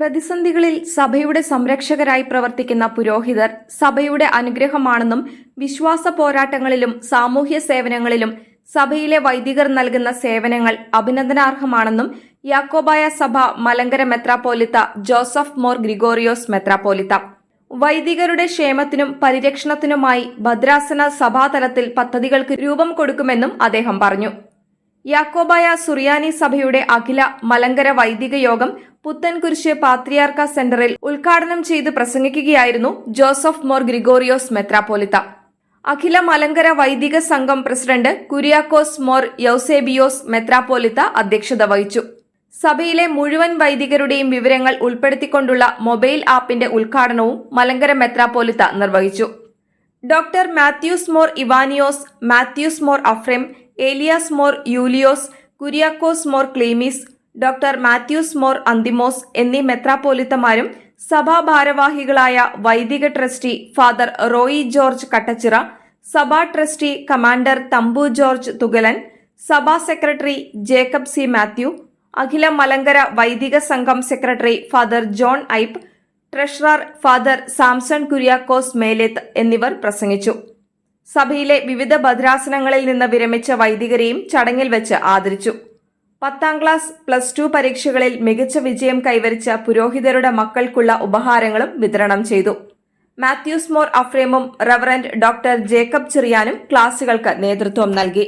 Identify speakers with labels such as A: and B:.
A: പ്രതിസന്ധികളിൽ സഭയുടെ സംരക്ഷകരായി പ്രവർത്തിക്കുന്ന പുരോഹിതർ സഭയുടെ അനുഗ്രഹമാണെന്നും വിശ്വാസ പോരാട്ടങ്ങളിലും സാമൂഹ്യ സേവനങ്ങളിലും സഭയിലെ വൈദികർ നൽകുന്ന സേവനങ്ങൾ അഭിനന്ദനാർഹമാണെന്നും യാക്കോബായ സഭ മലങ്കര മെത്രാപ്പോലിത്ത ജോസഫ് മോർ ഗ്രിഗോറിയോസ് മെത്രാപ്പോലിത്ത വൈദികരുടെ ക്ഷേമത്തിനും പരിരക്ഷണത്തിനുമായി ഭദ്രാസന സഭാതലത്തിൽ പദ്ധതികൾക്ക് രൂപം കൊടുക്കുമെന്നും അദ്ദേഹം പറഞ്ഞു. യാക്കോബായ സുറിയാനി സഭയുടെ അഖില മലങ്കര വൈദിക യോഗം പുത്തൻകുരിശ് പാത്രിയാർക്ക സെന്ററിൽ ഉദ്ഘാടനം ചെയ്ത് പ്രസംഗിക്കുകയായിരുന്നു ജോസഫ് മോർ ഗ്രിഗോറിയോസ് മെത്രാപ്പോലിത്ത. അഖില മലങ്കര വൈദിക സംഘം പ്രസിഡന്റ് കുര്യാക്കോസ് മോർ യൗസേബിയോസ് മെത്രാപ്പോലിത്ത അധ്യക്ഷത വഹിച്ചു. സഭയിലെ മുഴുവൻ വൈദികരുടെയും വിവരങ്ങൾ ഉൾപ്പെടുത്തിക്കൊണ്ടുള്ള മൊബൈൽ ആപ്പിന്റെ ഉദ്ഘാടനവും മലങ്കര മെത്രാപ്പോലിത്ത നിർവഹിച്ചു. ഡോക്ടർ മാത്യൂസ് മോർ ഇവാനിയോസ്, മാത്യൂസ് മോർ അഫ്രേം, ഏലിയാസ് മോർ യൂലിയോസ്, കുര്യാക്കോസ് മോർ ക്ലീമീസ്, ഡോക്ടർ മാത്യൂസ് മോർ അന്തിമോസ് എന്നീ മെത്രാപ്പോലിത്തമാരും സഭാ ഭാരവാഹികളായ വൈദിക ട്രസ്റ്റി ഫാദർ റോയി ജോർജ് കട്ടച്ചിറ, സഭാ ട്രസ്റ്റി കമാൻഡർ തമ്പു ജോർജ് തുകലൻ, സഭാ secretary Jacob C Mathew, Akhila Malankara Vaidika Sangham secretary father John Ipe, treasurer father Samson Kuriakose Meleth എന്നിവർ പ്രസംഗിച്ചു. സഭയിലെ വിവിധ ഭദ്രാസനങ്ങളിൽ നിന്ന് വിരമിച്ച വൈദികരെയും ചടങ്ങിൽ വെച്ച് ആദരിച്ചു. 10ാം ക്ലാസ്, +2 പരീക്ഷകളിൽ മികച്ച വിജയം കൈവരിച്ച പുരോഹിതരുടെ മക്കൾക്കുള്ള ഉപഹാരങ്ങളും വിതരണം ചെയ്തു. മാത്യൂസ് മോർ അഫ്രേമും റവറന്റ് ഡോക്ടർ ജേക്കബ് ചെറിയാനും ക്ലാസുകൾക്ക് നേതൃത്വം നൽകി.